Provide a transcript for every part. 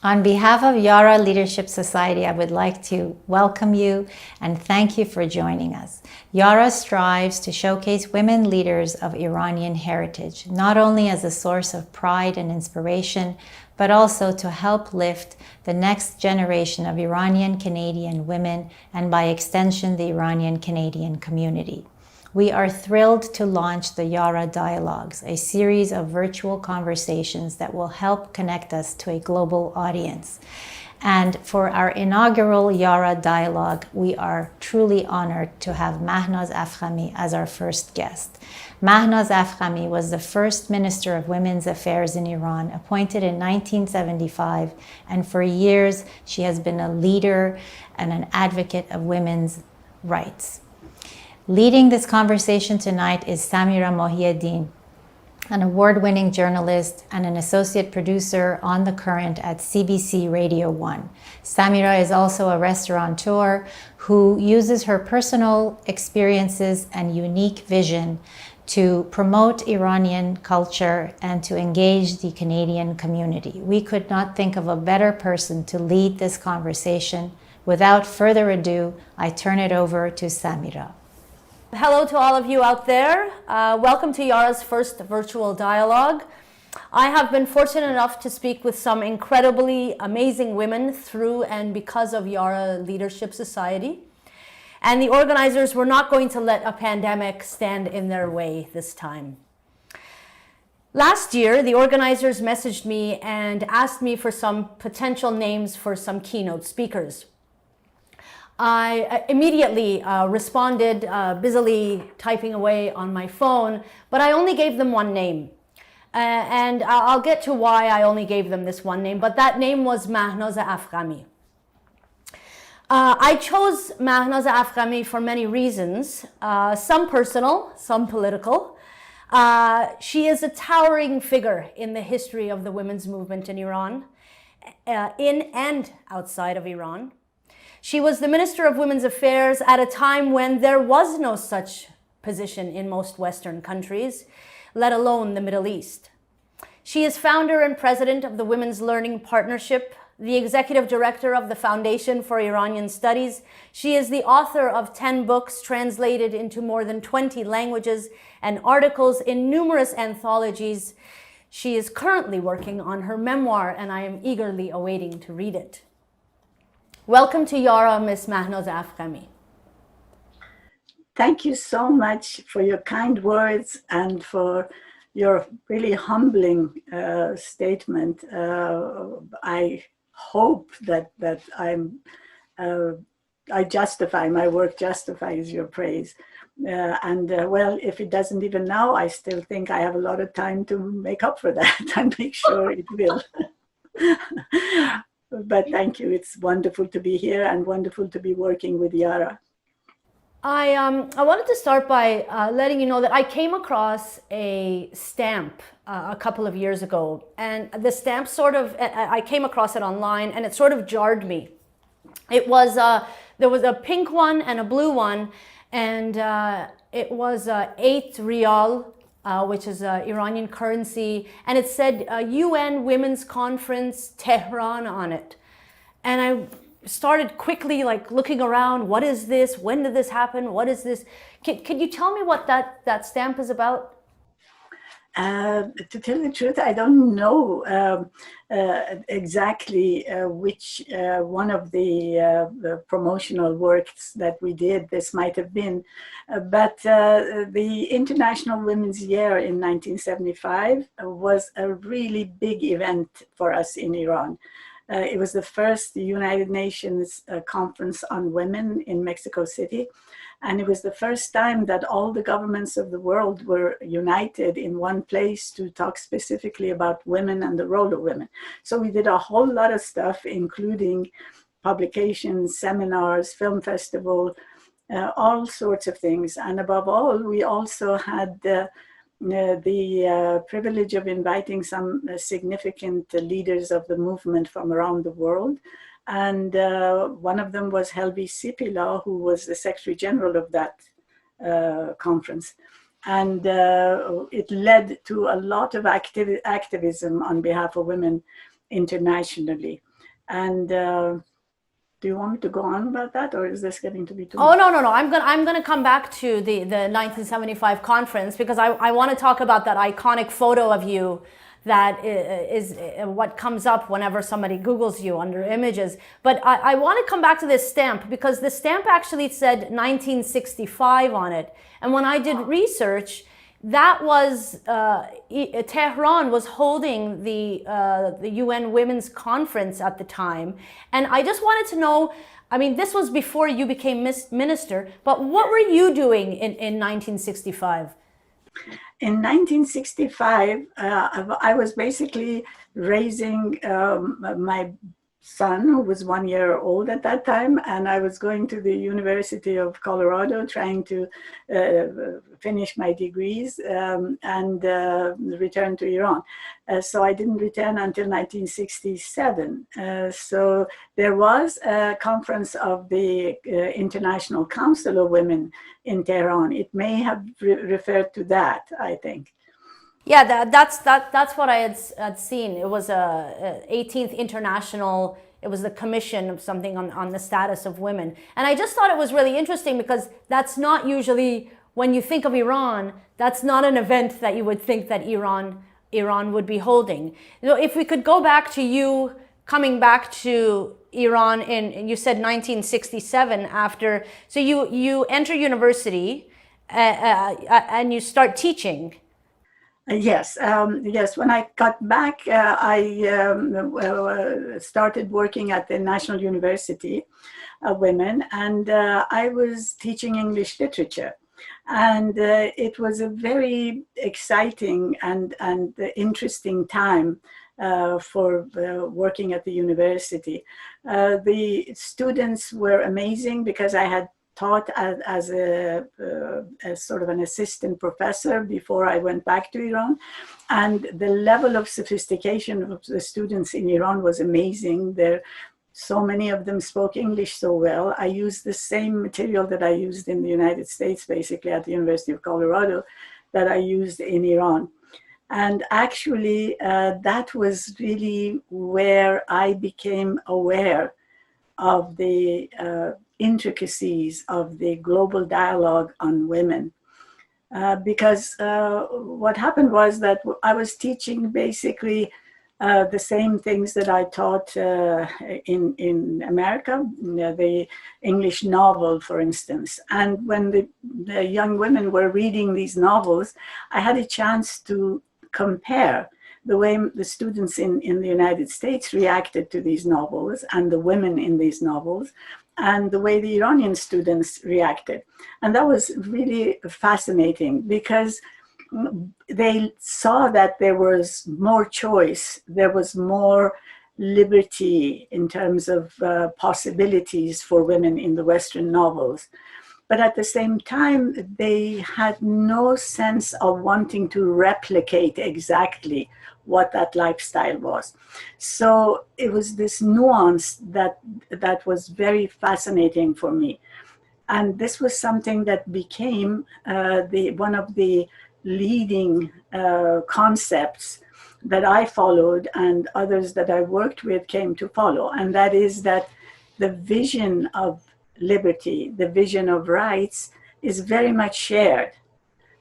On behalf of Yara Leadership Society, I would like to welcome you and thank you for joining us. Yara strives to showcase women leaders of Iranian heritage, not only as a source of pride and inspiration, but also to help lift the next generation of Iranian Canadian women and by extension the Iranian Canadian community. We are thrilled to launch the Yara Dialogues, a series of virtual conversations that will help connect us to a global audience. And for our inaugural Yara Dialogue, we are truly honored to have Mahnaz Afkhami as our first guest. Mahnaz Afkhami was the first Minister of Women's Affairs in Iran, appointed in 1975, and for years she has been a leader and an advocate of women's rights. Leading this conversation tonight is Samira Mohyeddin, an award-winning journalist and an associate producer on The Current at CBC Radio 1. Samira is also a restaurateur who uses her personal experiences and unique vision to promote Iranian culture and to engage the Canadian community. We could not think of a better person to lead this conversation. Without further ado, I turn it over to Samira. Hello to all of you out there. Welcome to Yara's first virtual dialogue. I have been fortunate enough to speak with some incredibly amazing women through and because of Yara Leadership Society. And the organizers were not going to let a pandemic stand in their way this time. Last year, the organizers messaged me and asked me for some potential names for some keynote speakers. I immediately responded, busily typing away on my phone, but I only gave them one name. And I'll get to why I only gave them this one name, but that name was Mahnaz Afkhami. I chose Mahnaz Afkhami for many reasons, some personal, some political. She is a towering figure in the history of the women's movement in Iran, in and outside of Iran. She was the Minister of Women's Affairs at a time when there was no such position in most Western countries, let alone the Middle East. She is founder and president of the Women's Learning Partnership, the executive director of the Foundation for Iranian Studies. She is the author of 10 books translated into more than 20 languages and articles in numerous anthologies. She is currently working on her memoir, and I am eagerly awaiting to read it. Welcome to Yara, Ms. Mahnaz Afkhami. Thank you so much for your kind words and for your really humbling statement. I hope that I justify, my work justifies your praise. Well, if it doesn't even now, I still think I have a lot of time to make up for that and make sure it will. But thank you. It's wonderful to be here and wonderful to be working with Yara. I wanted to start by letting you know that I came across a stamp a couple of years ago, and the stamp I came across it online, and it sort of jarred me. It was, there was a pink one and a blue one, and it was 8 riyal, which is Iranian currency, and it said UN Women's Conference Tehran on it. And I started quickly looking around, what is this? When did this happen? What is this? Can you tell me what that stamp is about? To tell the truth, I don't know exactly which one of the promotional works that we did this might have been, but the International Women's Year in 1975 was a really big event for us in Iran. It was the first United Nations conference on women in Mexico City. And it was the first time that all the governments of the world were united in one place to talk specifically about women and the role of women. So we did a whole lot of stuff, including publications, seminars, film festival, all sorts of things. And above all, we also had the privilege of inviting some significant leaders of the movement from around the world. And one of them was Helvi Sipila, who was the Secretary General of that conference. And it led to a lot of activism on behalf of women internationally. And do you want me to go on about that, or is this getting to be too Oh, much? no. I'm gonna come back to the 1975 conference, because I want to talk about that iconic photo of you that is what comes up whenever somebody Googles you under images. But I want to come back to this stamp, because the stamp actually said 1965 on it. And when I did research, that was Tehran was holding the UN Women's Conference at the time, and I just wanted to know. I mean, this was before you became minister, but what were you doing in 1965? In 1965, I was basically raising my son, who was 1 year old at that time, and I was going to the University of Colorado trying to finish my degrees and return to Iran. So I didn't return until 1967. So there was a conference of the International Council of Women in Tehran. It may have referred to that, I think. Yeah, that's what I had seen. It was a 18th international. It was the commission of something on the status of women, and I just thought it was really interesting, because that's not usually, when you think of Iran, that's not an event that you would think that Iran would be holding. You know, if we could go back to you coming back to Iran in, you said 1967, after, so you enter university and you start teaching. Yes, yes. When I got back, I started working at the National University of Women, and I was teaching English literature. And it was a very exciting and interesting time for working at the university. The students were amazing, because I had taught as a sort of an assistant professor before I went back to Iran. And the level of sophistication of the students in Iran was amazing. So many of them spoke English so well. I used the same material that I used in the United States, basically at the University of Colorado, that I used in Iran. And actually, that was really where I became aware of the intricacies of the global dialogue on women. Because what happened was that I was teaching basically the same things that I taught in America, the English novel, for instance. And when the young women were reading these novels, I had a chance to compare the way the students in the United States reacted to these novels and the women in these novels, and the way the Iranian students reacted. And that was really fascinating, because they saw that there was more choice, there was more liberty in terms of possibilities for women in the Western novels. But at the same time, they had no sense of wanting to replicate exactly what that lifestyle was. So it was this nuance that was very fascinating for me. And this was something that became one of the leading concepts that I followed, and others that I worked with came to follow. And that is that the vision of liberty, the vision of rights, is very much shared.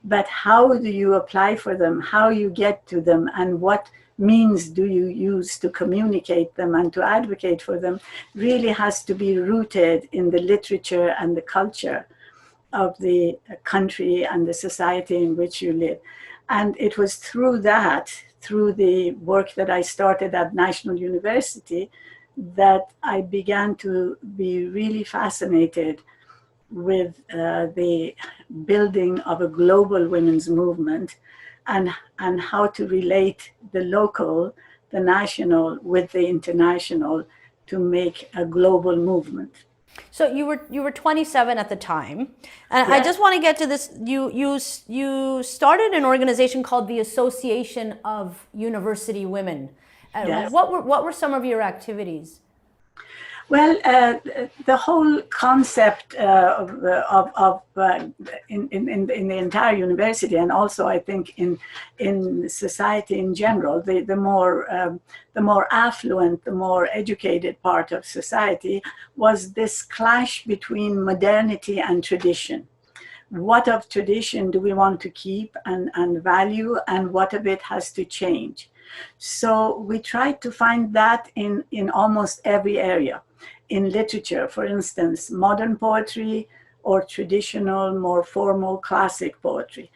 But how do you apply for them, how you get to them, and what means do you use to communicate them and to advocate for them, really has to be rooted in the literature and the culture of the country and the society in which you live. And it was through that, through the work that I started at National University, that I began to be really fascinated with the building of a global women's movement, and how to relate the local, the national, with the international to make a global movement. So you were 27 at the time, and Yeah. I just want to get to this. You started an organization called the Association of University Women. Yes. What were some of your activities? Well, the whole concept in the entire university, and also I think in society in general, the more affluent, the more educated part of society, was this clash between modernity and tradition. What of tradition do we want to keep and value, and what of it has to change? So we try to find that in almost every area. In literature, for instance, modern poetry or traditional, more formal classic poetry.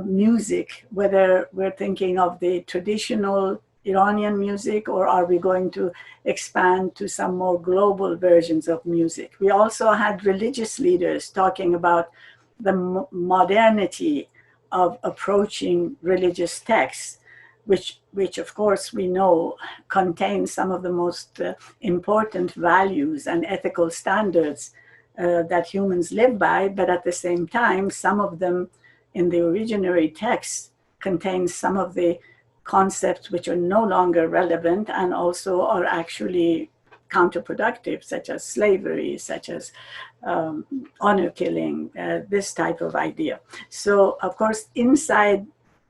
Music, whether we're thinking of the traditional Iranian music, or are we going to expand to some more global versions of music? We also had religious leaders talking about the modernity of approaching religious texts, which of course we know contain some of the most important values and ethical standards that humans live by, but at the same time, some of them in the originary text contain some of the concepts which are no longer relevant and also are actually counterproductive, such as slavery, such as honor killing, this type of idea. So, of course, inside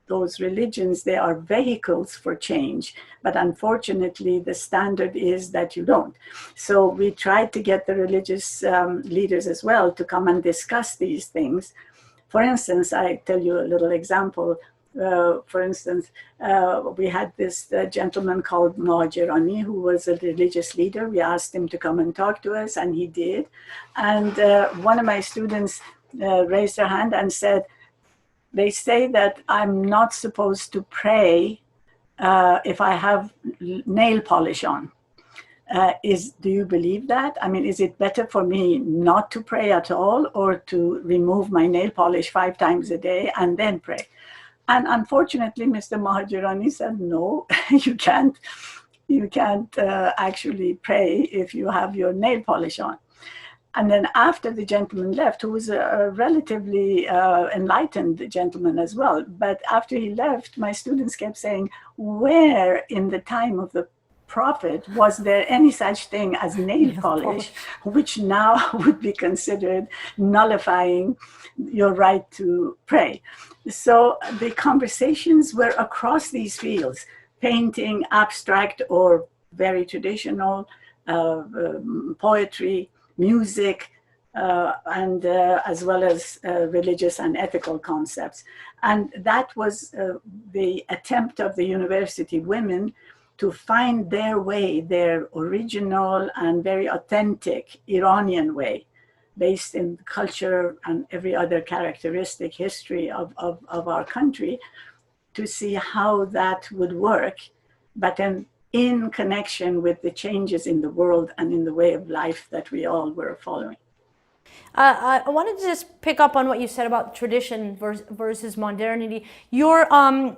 those religions, they are vehicles for change, but unfortunately, the standard is that you don't. So we tried to get the religious leaders as well to come and discuss these things. For instance, I tell you a little example. For instance, we had this gentleman called Mohyeddin, who was a religious leader. We asked him to come and talk to us, and he did. And one of my students raised her hand and said, they say that I'm not supposed to pray if I have nail polish on. Do you believe that? I mean, is it better for me not to pray at all, or to remove my nail polish 5 times a day and then pray? And unfortunately, Mr. Mohyeddin said, no, you can't actually pray if you have your nail polish on. And then after the gentleman left, who was a relatively enlightened gentleman as well, but after he left, my students kept saying, where in the time of the Prophet was there any such thing as nail polish, which now would be considered nullifying your right to pray? So the conversations were across these fields: painting, abstract or very traditional, poetry, music, and as well as religious and ethical concepts. And that was the attempt of the university women to find their way, their original and very authentic Iranian way, based in culture and every other characteristic history of our country, to see how that would work, but then in connection with the changes in the world and in the way of life that we all were following. I wanted to just pick up on what you said about tradition versus modernity. Your mom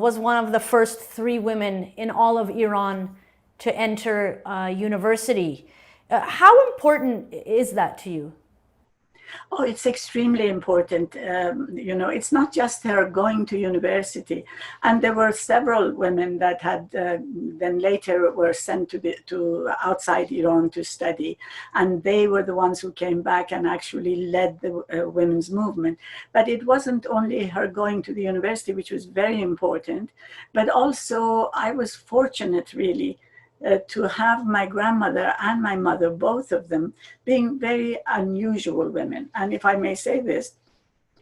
was one of the first 3 women in all of Iran to enter university. How important is that to you? Oh, it's extremely important. It's not just her going to university. And there were several women that had then later were sent to outside Iran to study. And they were the ones who came back and actually led the women's movement. But it wasn't only her going to the university, which was very important, but also I was fortunate, really, to have my grandmother and my mother, both of them, being very unusual women. And if I may say this,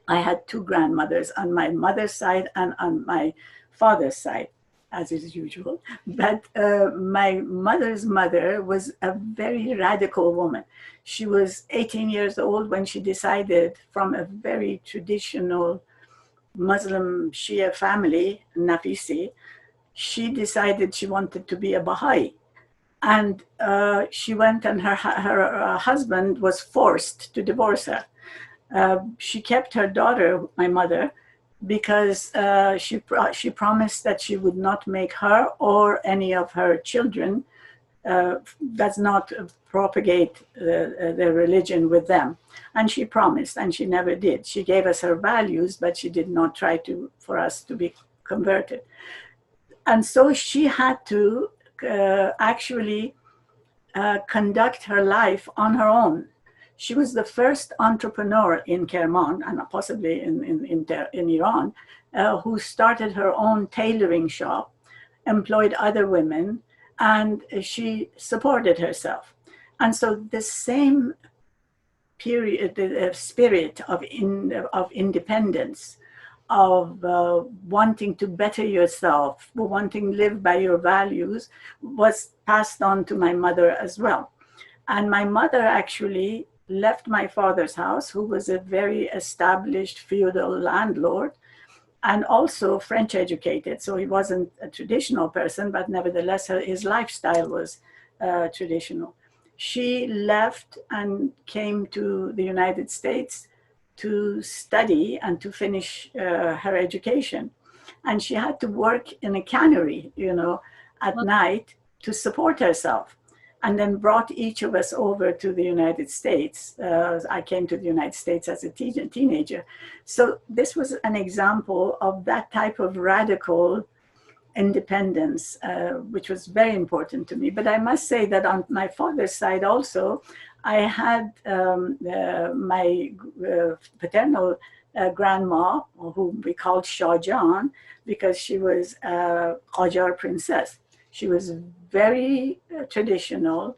I had 2 grandmothers on my mother's side and on my father's side, as is usual. But my mother's mother was a very radical woman. She was 18 years old when she decided, from a very traditional Muslim Shia family, Nafisi, she decided she wanted to be a Baha'i. And she went, and her husband was forced to divorce her. She kept her daughter, my mother, because she promised that she would not make her or any of her children does not propagate their religion with them. And she promised, and she never did. She gave us her values, but she did not try for us to be converted. And so she had to actually conduct her life on her own. She was the first entrepreneur in Kerman and possibly in Iran who started her own tailoring shop, employed other women, and she supported herself. And so the same period, the spirit of independence, of wanting to better yourself, wanting to live by your values, was passed on to my mother as well. And my mother actually left my father's house, who was a very established feudal landlord and also French educated. So he wasn't a traditional person, but nevertheless, his lifestyle was traditional. She left and came to the United States to study and to finish her education. And she had to work in a cannery, at night to support herself. And then brought each of us over to the United States. I came to the United States as a teenager. So this was an example of that type of radical independence, which was very important to me. But I must say that on my father's side also, I had my paternal grandma, whom we called Shah Jahan, because she was a Qajar princess. She was very traditional,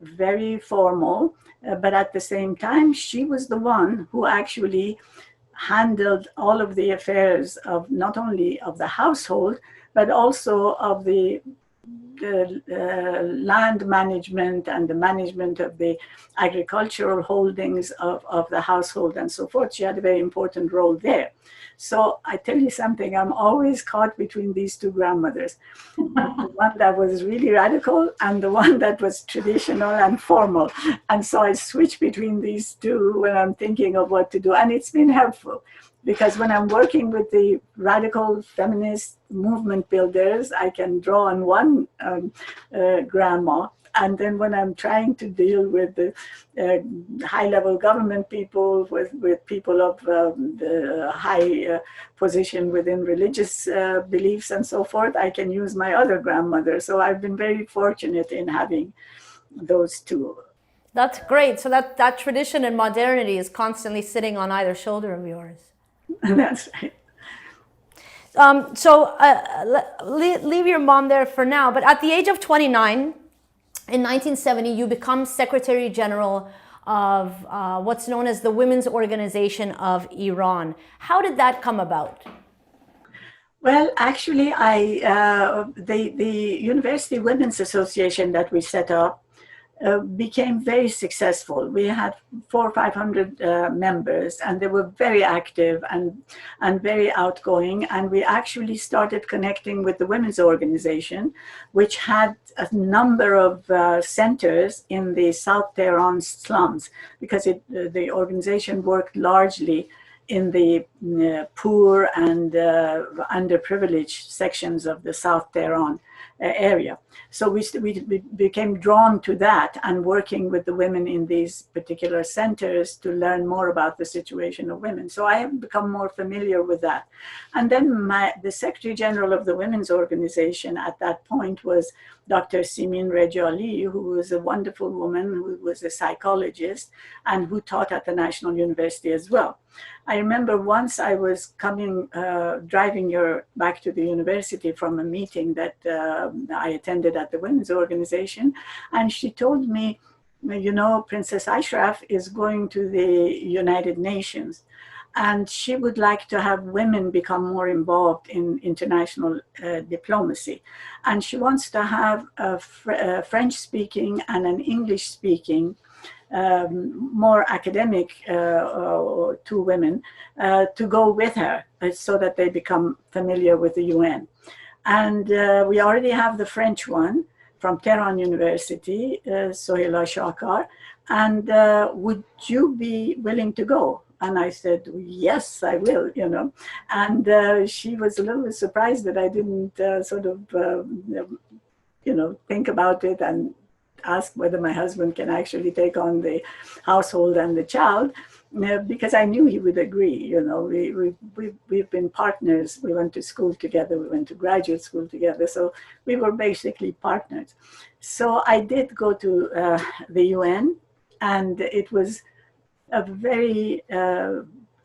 very formal, but at the same time, she was the one who actually handled all of the affairs of not only of the household, but also of the land management and the management of the agricultural holdings of the household and so forth. She had a very important role there. So I tell you something, I'm always caught between these two grandmothers. The one that was really radical and the one that was traditional and formal. And so I switch between these two when I'm thinking of what to do. And it's been helpful because when I'm working with the radical feminist movement builders, I can draw on one grandma. And then when I'm trying to deal with the high-level government people, with people of the high position within religious beliefs and so forth, I can use my other grandmother. So I've been very fortunate in having those two. That's great. So that tradition and modernity is constantly sitting on either shoulder of yours. That's right. Leave your mom there for now. But at the age of 29, in 1970, you become Secretary General of what's known as the Women's Organization of Iran. How did that come about? Well, actually, the University Women's Association that we set up became very successful. We had 400 or 500 members, and they were very active and very outgoing. And we actually started connecting with the women's organization, which had a number of centers in the South Tehran slums, because the organization worked largely in the poor and underprivileged sections of the South Tehran area. So we became drawn to that and working with the women in these particular centers to learn more about the situation of women. So I have become more familiar with that. And then the Secretary General of the Women's Organization at that point was Dr. Simin Rejali, who was a wonderful woman, who was a psychologist and who taught at the National University as well. I remember once I was driving back to the university from a meeting that I attended at the Women's Organization, and she told me, Princess Ashraf is going to the United Nations, and she would like to have women become more involved in international diplomacy. And she wants to have a French-speaking and an English-speaking more academic two women to go with her so that they become familiar with the UN. And we already have the French one from Tehran University, Sohila Shakar. And would you be willing to go? And I said, yes, I will, And she was a little bit surprised that I didn't think about it and ask whether my husband can actually take on the household and the child. because I knew he would agree. You know, we've been partners. We went to school together. We went to graduate school together. So we were basically partners. So I did go to the UN, and it was a very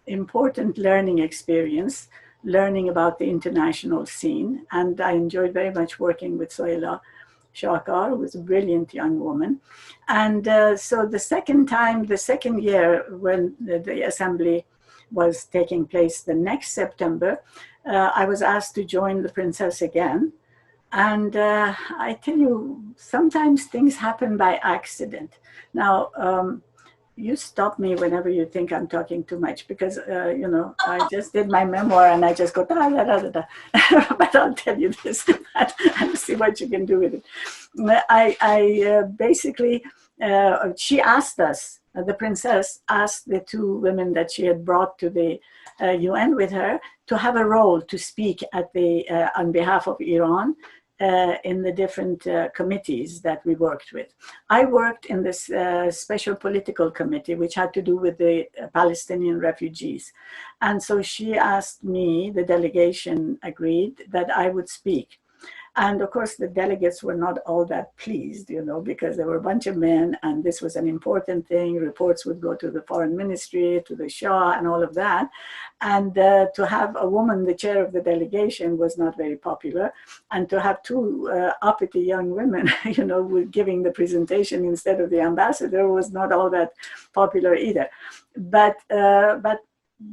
important learning experience, learning about the international scene. And I enjoyed very much working with Sohila Shawkar, who was a brilliant young woman. And so the second year when the assembly was taking place the next September, I was asked to join the princess again. And I tell you, sometimes things happen by accident. Now, you stop me whenever you think I'm talking too much, because, you know, I just did my memoir and I just go, da, da, da, da, da. But I'll tell you this and see what you can do with it. Basically, she asked us, the princess asked the two women that she had brought to the UN with her to have a role to speak at the, on behalf of Iran, in the different committees that we worked with. I worked in this special political committee, which had to do with the Palestinian refugees. And so she asked me, the delegation agreed that I would speak. And of course, the delegates were not all that pleased, you know, because there were a bunch of men and this was an important thing. Reports would go to the foreign ministry, to the Shah and all of that. And to have a woman, the chair of the delegation, was not very popular. And to have two uppity young women, you know, giving the presentation instead of the ambassador was not all that popular either. But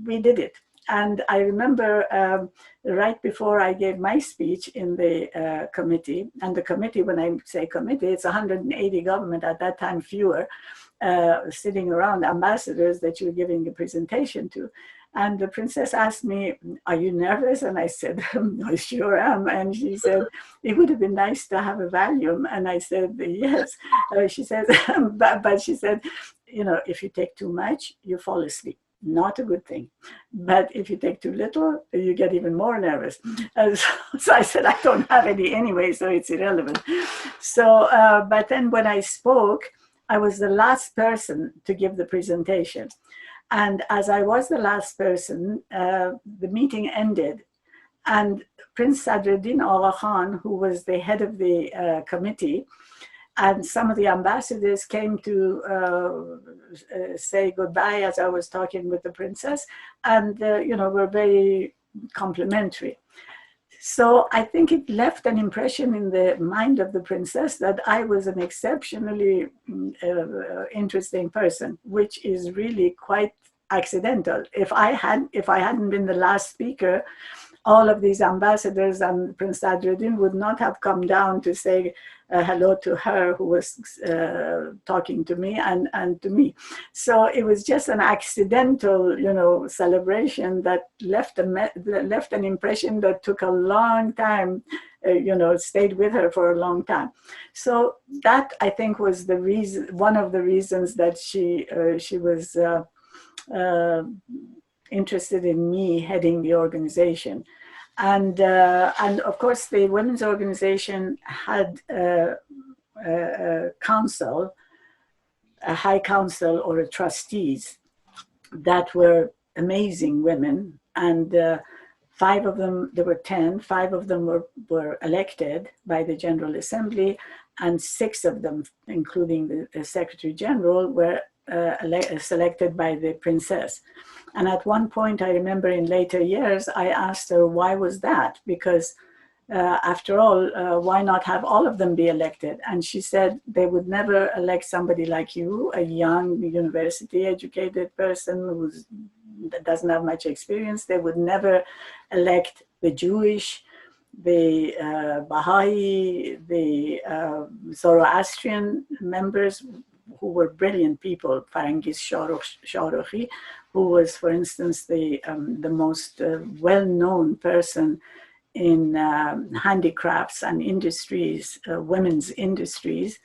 we did it. And I remember right before I gave my speech in the committee, and the committee, when I say committee, it's 180 government, at that time fewer, sitting around, ambassadors that you're giving a presentation to. And the princess asked me, "Are you nervous?" And I said, "I sure am." And she said, "It would have been nice to have a Valium." And I said, "Yes." She said, but she said, "You know, if you take too much, you fall asleep. Not a good thing. But if you take too little, you get even more nervous." So I said, "I don't have any anyway, so it's irrelevant." So, but then when I spoke, I was the last person to give the presentation. And as I was the last person, the meeting ended. And Prince Sadruddin Agha Khan, who was the head of the committee, and some of the ambassadors came to say goodbye as I was talking with the princess, and you know, were very complimentary. So I think it left an impression in the mind of the princess that I was an exceptionally interesting person, which is really quite accidental. If I hadn't been the last speaker, all of these ambassadors and Prince Sadruddin would not have come down to say hello to her, who was talking to me and to me. So it was just an accidental, you know, celebration that left an impression that took a long time, you know, stayed with her for a long time. So that, I think, was the reason, one of the reasons that she was interested in me heading the organization. And of course, the women's organization had a council, a high council or a trustees that were amazing women. And 5 of them, there were 10, 5 of them were elected by the General Assembly, and 6 of them, including the Secretary General, were selected by the princess. And at one point, I remember in later years, I asked her, why was that? Because after all, why not have all of them be elected? And she said, they would never elect somebody like you, a young university educated person that doesn't have much experience. They would never elect the Jewish, the Baha'i, the Zoroastrian members, who were brilliant people. Farangis Shahrokhi, who was, for instance, the most well-known person in handicrafts and industries, women's industries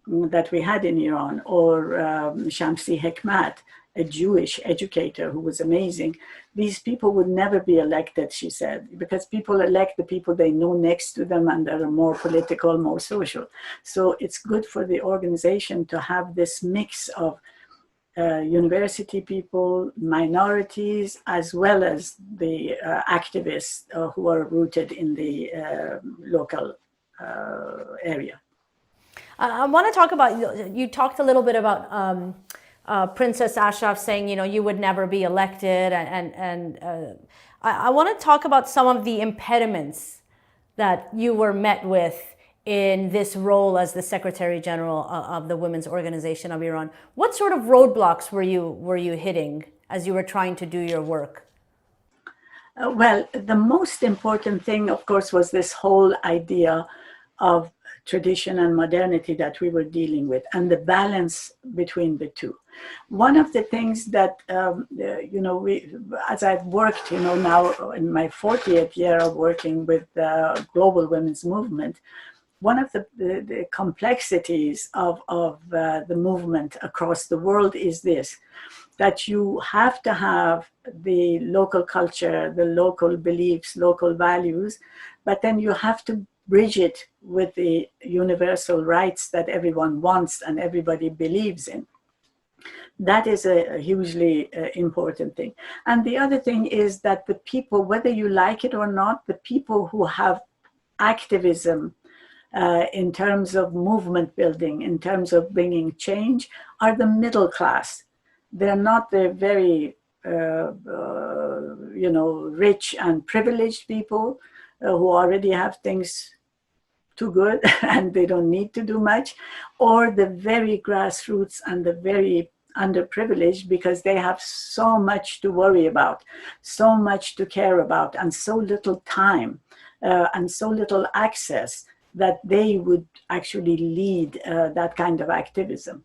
that we had in Iran, or Shamsi Hekmat, a Jewish educator who was amazing. These people would never be elected, she said, because people elect the people they know next to them and that are more political, more social. So it's good for the organization to have this mix of university people, minorities, as well as the activists who are rooted in the local area. I want to talk about, you talked a little bit about Princess Ashraf saying, you would never be elected. And I want to talk about some of the impediments that you were met with in this role as the Secretary General of the Women's Organization of Iran. What sort of roadblocks were you hitting as you were trying to do your work? Well, the most important thing, of course, was this whole idea of tradition and modernity that we were dealing with, and the balance between the two. One of the things that, as I've worked, now in my 40th year of working with the global women's movement, one of the complexities of the movement across the world is this, that you have to have the local culture, the local beliefs, local values, but then you have to bridge it with the universal rights that everyone wants and everybody believes in. That is a hugely important thing. And the other thing is that the people, whether you like it or not, the people who have activism in terms of movement building, in terms of bringing change, are the middle class. They're not the very, rich and privileged people who already have things too good and they don't need to do much, or the very grassroots and the very underprivileged, because they have so much to worry about, so much to care about, and so little time and so little access that they would actually lead that kind of activism.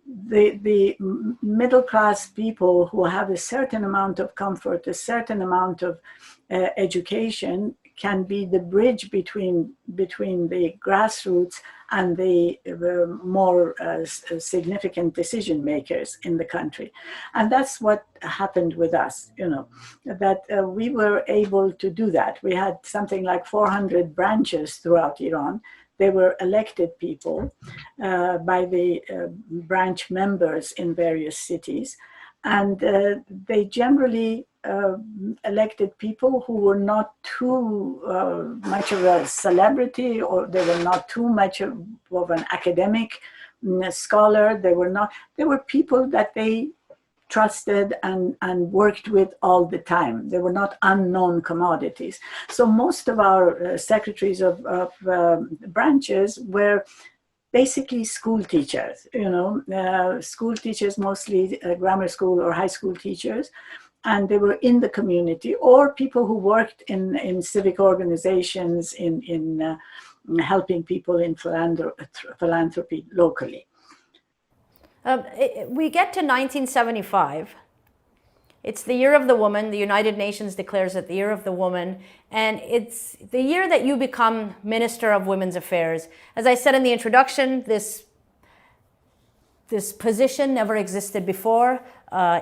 The middle class people who have a certain amount of comfort, a certain amount of education, can be the bridge between the grassroots and the more significant decision makers in the country. And that's what happened with us, that we were able to do that. We had something like 400 branches throughout Iran. They were elected people by the branch members in various cities. And they generally elected people who were not too much of a celebrity, or they were not too much of an academic scholar. They were people that they trusted and worked with all the time. They were not unknown commodities. So most of our secretaries of branches were basically school teachers, school teachers, mostly grammar school or high school teachers. And they were in the community, or people who worked in civic organizations, in helping people in philanthropy locally. We get to 1975. It's the year of the woman. The United Nations declares it the year of the woman. And it's the year that you become Minister of Women's Affairs. As I said in the introduction, this position never existed before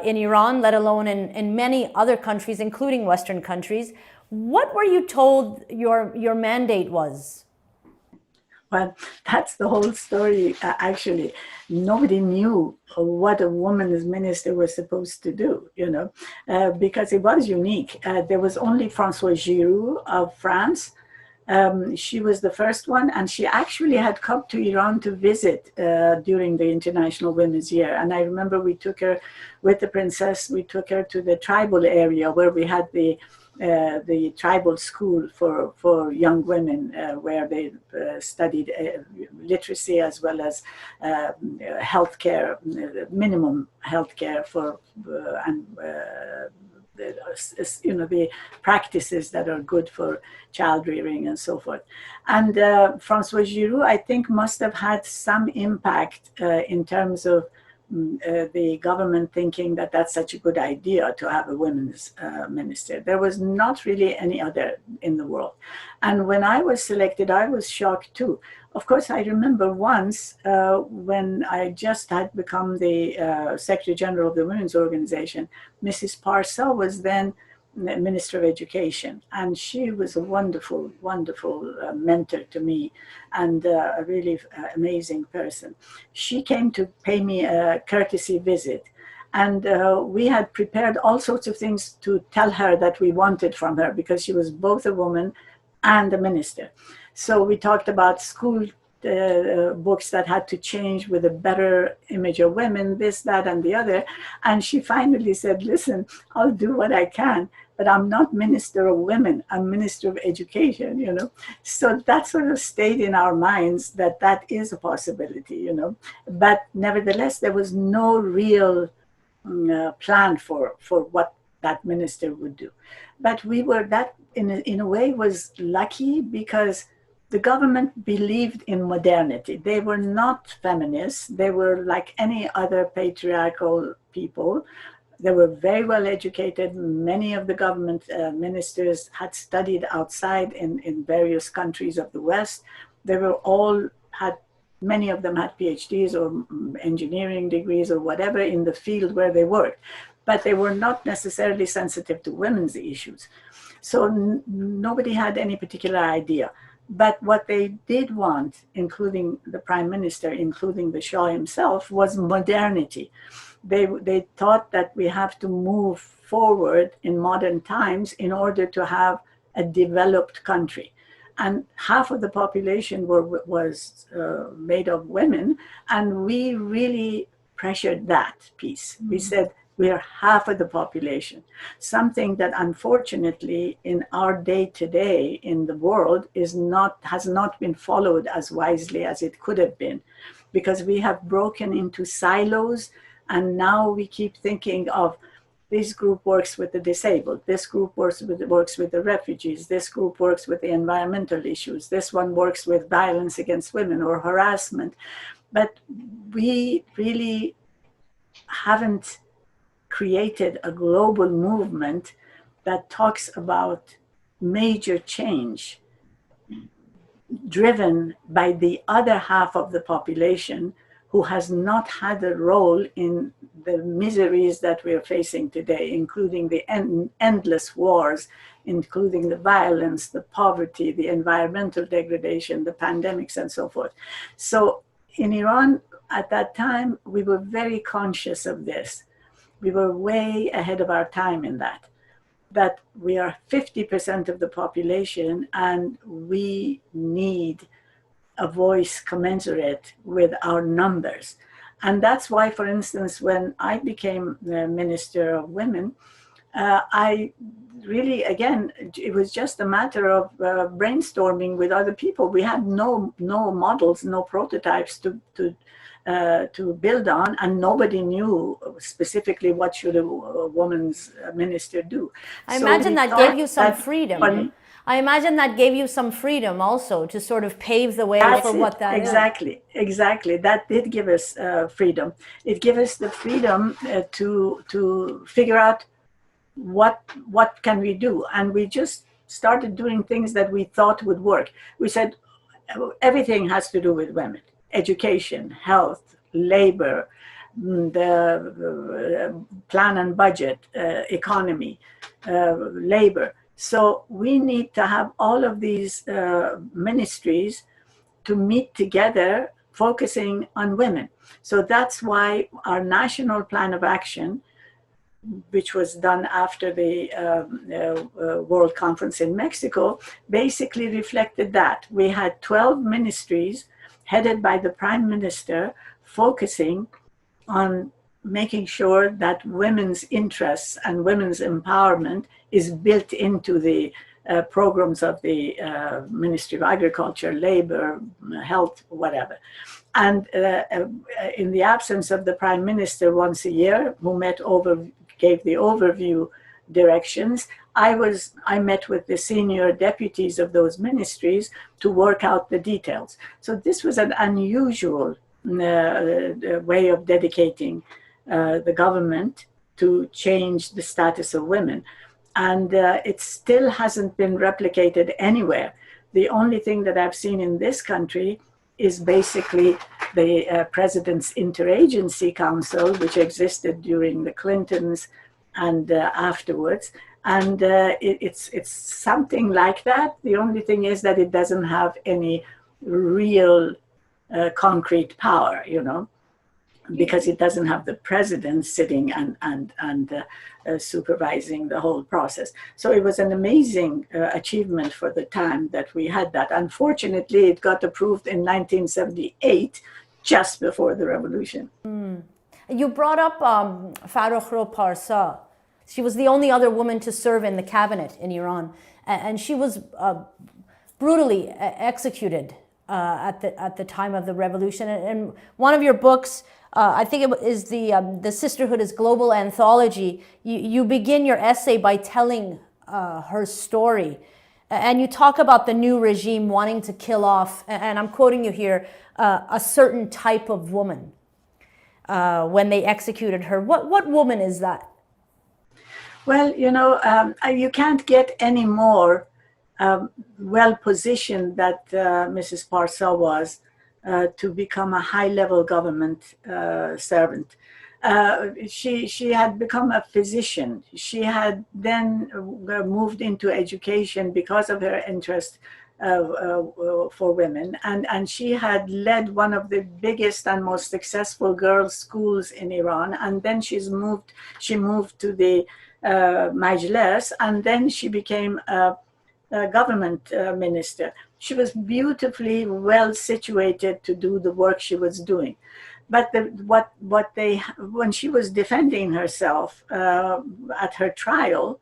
in Iran, let alone in many other countries, including Western countries. What were you told your mandate was? Well, that's the whole story, actually. Nobody knew what a woman as minister was supposed to do, because it was unique. There was only Françoise Giroud of France. She was the first one, and she actually had come to Iran to visit during the International Women's Year. And I remember we took her with the princess, we took her to the tribal area where we had the tribal school for young women, where they studied literacy as well as healthcare, minimum healthcare the practices that are good for child rearing and so forth. And Françoise Giroud, I think, must have had some impact in terms of the government thinking that that's such a good idea to have a women's minister. There was not really any other in the world. And when I was selected, I was shocked too. Of course, I remember once when I just had become the Secretary General of the Women's Organization, Mrs. Parsa was then Minister of Education, and she was a wonderful, wonderful mentor to me, and a really amazing person. She came to pay me a courtesy visit, And we had prepared all sorts of things to tell her that we wanted from her, because she was both a woman and a minister. So we talked about school books that had to change with a better image of women, this, that, and the other. And she finally said, listen, I'll do what I can, but I'm not minister of women, I'm minister of education, you know. So that sort of stayed in our minds that that is a possibility, you know. But nevertheless, there was no real plan for what that minister would do. But we were, that in a way was lucky, because the government believed in modernity. They were not feminists. They were like any other patriarchal people. They were very well educated. Many of the government ministers had studied outside in various countries of the West. They were all had, many of them had PhDs or engineering degrees or whatever in the field where they worked, but they were not necessarily sensitive to women's issues. So nobody had any particular idea. But what they did want, including the prime minister, including the Shah himself, was modernity. They thought that we have to move forward in modern times in order to have a developed country. And half of the population was made of women, and we really pressured that piece. We said, we are half of the population, something that unfortunately in our day-to-day in the world has not been followed as wisely as it could have been, because we have broken into silos, and now we keep thinking of this group works with the disabled, this group works with the refugees, this group works with the environmental issues, this one works with violence against women or harassment. But we really haven't created a global movement that talks about major change driven by the other half of the population who has not had a role in the miseries that we are facing today, including the endless wars, including the violence, the poverty, the environmental degradation, the pandemics, and so forth. So in Iran at that time, we were very conscious of this. We were way ahead of our time in that we are 50% of the population, and we need a voice commensurate with our numbers. And that's why, for instance, when I became the Minister of Women, I really, again, it was just a matter of brainstorming with other people. We had no models, no prototypes to build on, and nobody knew specifically what should a woman's minister do. I imagine that gave you some freedom. I imagine that gave you some freedom also to sort of pave the way for what that is. Exactly. That did give us freedom. It gave us the freedom to figure out what can we do, and we just started doing things that we thought would work. We said everything has to do with women: education, health, labor, the plan and budget, economy, labor. So we need to have all of these ministries to meet together, focusing on women. So that's why our national plan of action, which was done after the World Conference in Mexico, basically reflected that. We had 12 ministries headed by the Prime Minister, focusing on making sure that women's interests and women's empowerment is built into the programs of the Ministry of Agriculture, Labor, Health, whatever. And in the absence of the Prime Minister once a year, who gave the overview directions, I met with the senior deputies of those ministries to work out the details. So this was an unusual way of dedicating the government to change the status of women. And it still hasn't been replicated anywhere. The only thing that I've seen in this country is basically the President's Interagency Council, which existed during the Clintons and afterwards. And it's something like that. The only thing is that it doesn't have any real concrete power, you know. because it doesn't have the president sitting and supervising the whole process. So it was an amazing achievement for the time that we had that. Unfortunately, it got approved in 1978, just before the revolution. You brought up Farrokhro Parsa. She was the only other woman to serve in the cabinet in Iran, and she was brutally executed at the time of the revolution. And one of your books, I think it is the Sisterhood is Global Anthology. You begin your essay by telling her story, and you talk about the new regime wanting to kill off, and I'm quoting you here, a certain type of woman when they executed her. What woman is that? Well, you can't get any more well positioned that Mrs. Parsa was to become a high-level government servant. She had become a physician. She had then moved into education because of her interest for women, and she had led one of the biggest and most successful girls' schools in Iran. And then she moved to the Majlis, and then she became a government minister. She was beautifully well situated to do the work she was doing. But when she was defending herself at her trial,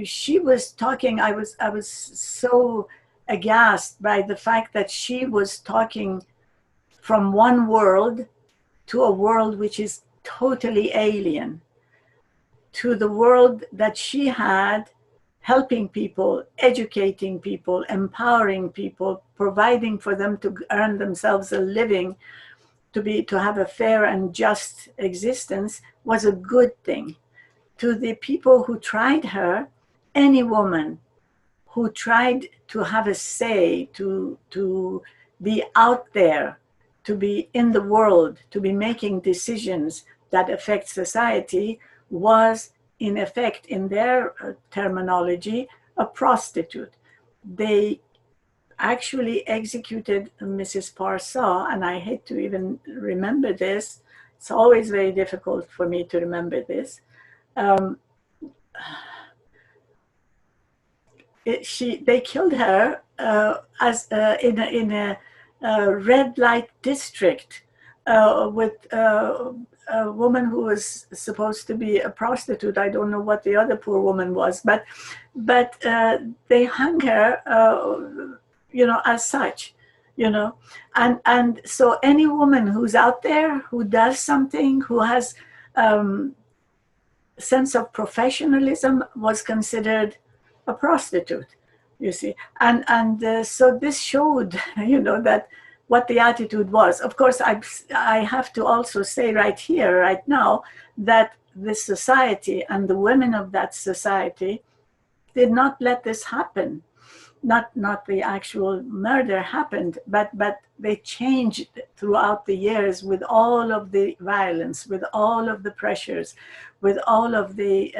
she was talking. I was so aghast by the fact that she was talking from one world to a world which is totally alien to the world that she had, helping people, educating people, empowering people, providing for them to earn themselves a living, to have a fair and just existence, was a good thing. To the people who tried her, any woman who tried to have a say, to be out there, to be in the world, to be making decisions that affect society, was in effect, in their terminology, a prostitute. They actually executed Mrs. Parsa, and I hate to even remember this. It's always very difficult for me to remember this. They killed her as in a red light district with a woman who was supposed to be a prostitute. I don't know what the other poor woman was, but they hung her, as such, and so any woman who's out there, who does something, who has sense of professionalism, was considered a prostitute, you see. And so this showed, that what the attitude was. Of course, I have to also say right here, right now, that this society and the women of that society did not let this happen. Not the actual murder happened, but they changed throughout the years with all of the violence, with all of the pressures, with all of the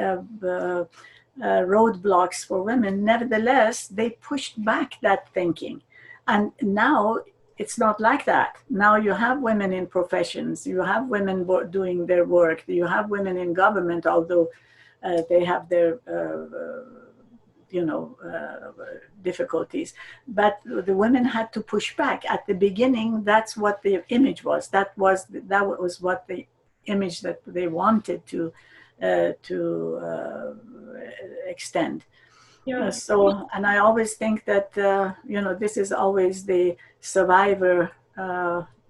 roadblocks for women. Nevertheless, they pushed back that thinking. And now it's not like that. Now you have women in professions, you have women doing their work, you have women in government, although they have their difficulties. But the women had to push back. At the beginning, that's what the image was. That was what the image that they wanted to extend. Yeah. So, and I always think that, this is always the survivor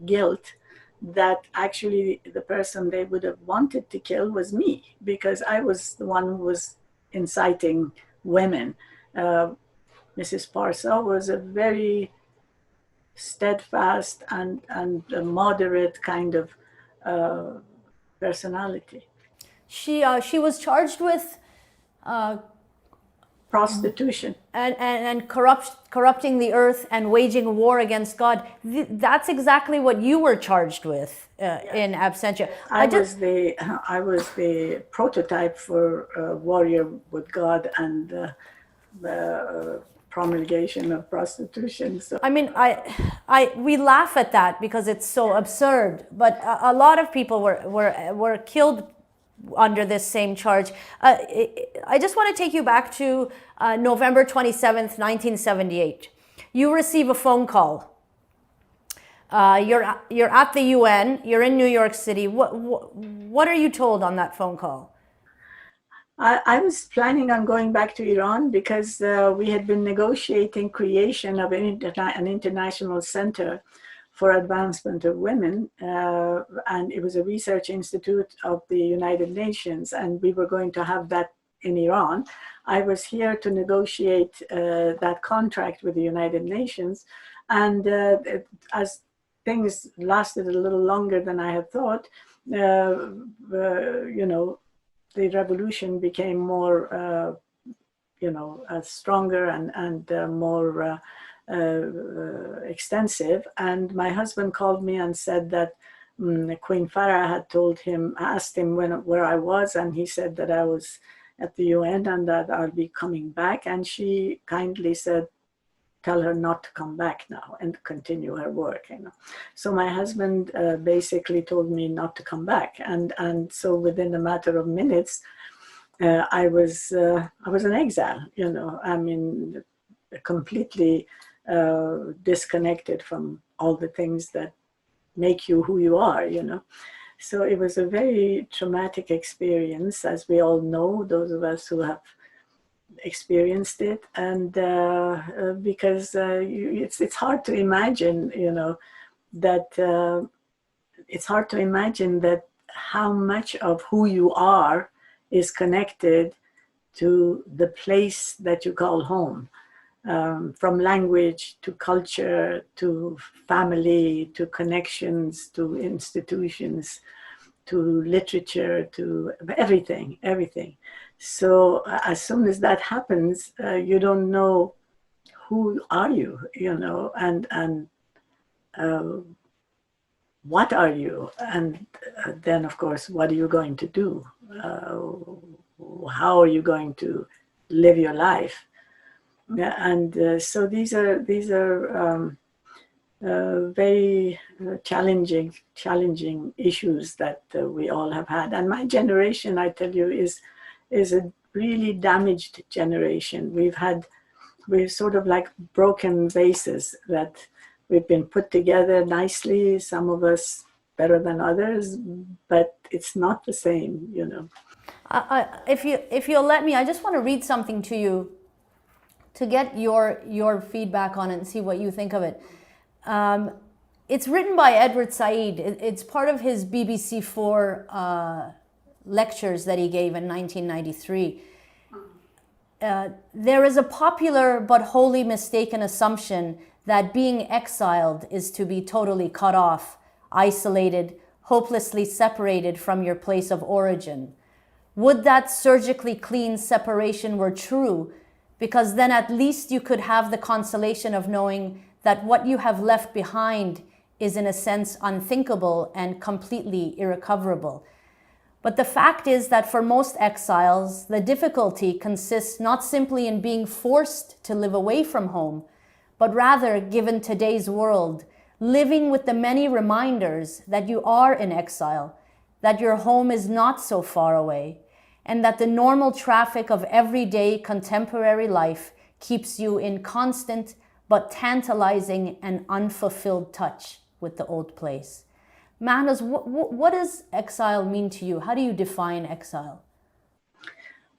guilt, that actually the person they would have wanted to kill was me, because I was the one who was inciting women. Mrs. Parsa was a very steadfast and a moderate kind of personality. She was charged with prostitution and corrupting the earth and waging war against God. That's exactly what you were charged with in absentia. I was the prototype for warrior with God and promulgation of prostitution. So I mean, we laugh at that because it's so absurd, but a lot of people were killed under this same charge. I just want to take you back to November 27th, 1978. You receive a phone call. You're at the UN. You're in New York City. What are you told on that phone call? I was planning on going back to Iran because we had been negotiating creation of an international center for advancement of women, and it was a research institute of the United Nations, and we were going to have that in Iran. I was here to negotiate that contract with the United Nations, and as things lasted a little longer than I had thought, you know, the revolution became more, you know, stronger and more extensive. And my husband called me and said that Queen Farah had asked him where I was, and he said that I was at the UN and that I'll be coming back. And she kindly said, tell her not to come back now and continue her work, you know. So my husband basically told me not to come back, and so within a matter of minutes, I was in exile, you know. I mean, completely disconnected from all the things that make you who you are, you know. So it was a very traumatic experience, as we all know, those of us who have experienced it, and because it's hard to imagine, you know, that it's hard to imagine that how much of who you are is connected to the place that you call home, from language to culture to family to connections to institutions to literature to everything. So as soon as that happens, you don't know who are you, you know, and what are you, and then of course, what are you going to do? How are you going to live your life? And so these are very challenging issues that we all have had. And my generation, I tell you, is a really damaged generation. We're sort of like broken vases that we've been put together nicely, some of us better than others, but it's not the same, you know. If you'll let me, I just want to read something to you to get your feedback on it and see what you think of it. It's written by Edward Said. It's part of his BBC4 lectures that he gave in 1993. There is a popular but wholly mistaken assumption that being exiled is to be totally cut off, isolated, hopelessly separated from your place of origin. Would that surgically clean separation were true, because then at least you could have the consolation of knowing that what you have left behind is in a sense unthinkable and completely irrecoverable. But the fact is that for most exiles, the difficulty consists not simply in being forced to live away from home, but rather, given today's world, living with the many reminders that you are in exile, that your home is not so far away, and that the normal traffic of everyday contemporary life keeps you in constant but tantalizing and unfulfilled touch with the old place. Mahnaz, what does exile mean to you? How do you define exile?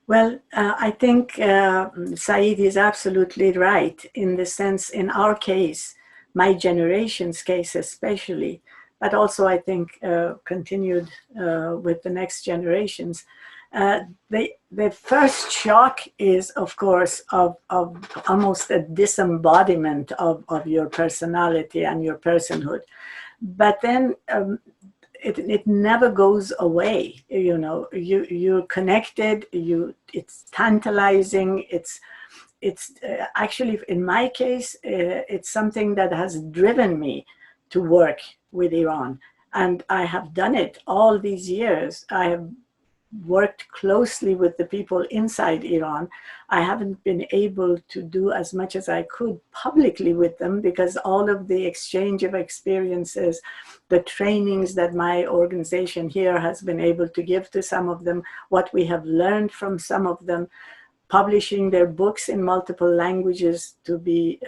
Well, I think Said is absolutely right in the sense, in our case, my generation's case especially, but also I think continued with the next generations. The first shock is, of course, of almost a disembodiment of your personality and your personhood. But then it never goes away. You know, you're connected. It's tantalizing. It's actually, in my case, it's something that has driven me to work with Iran, and I have done it all these years. I have worked closely with the people inside Iran, I haven't been able to do as much as I could publicly with them, because all of the exchange of experiences, the trainings that my organization here has been able to give to some of them, what we have learned from some of them, publishing their books in multiple languages to be